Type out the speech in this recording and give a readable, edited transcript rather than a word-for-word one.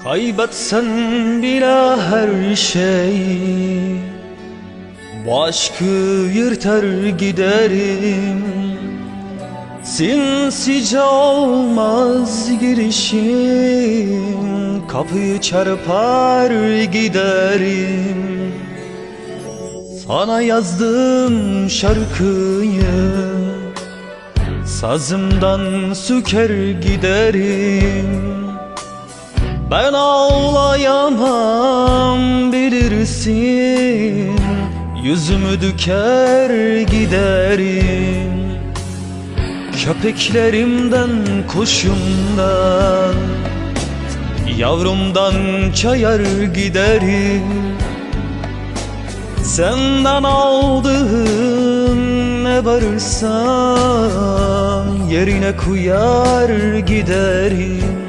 Kaybetsen bile her şeyi, bu aşkı yırtar giderim. Sinsice olmaz girişim, kapıyı çarpar giderim. Sana yazdım şarkıyı, sazımdan söker giderim. Ben ağlayamam bilirsin, yüzümü düker giderim. Köpeklerimden, kuşumdan, yavrumdan çayar giderim. Senden aldığım ne varsa yerine koyar giderim.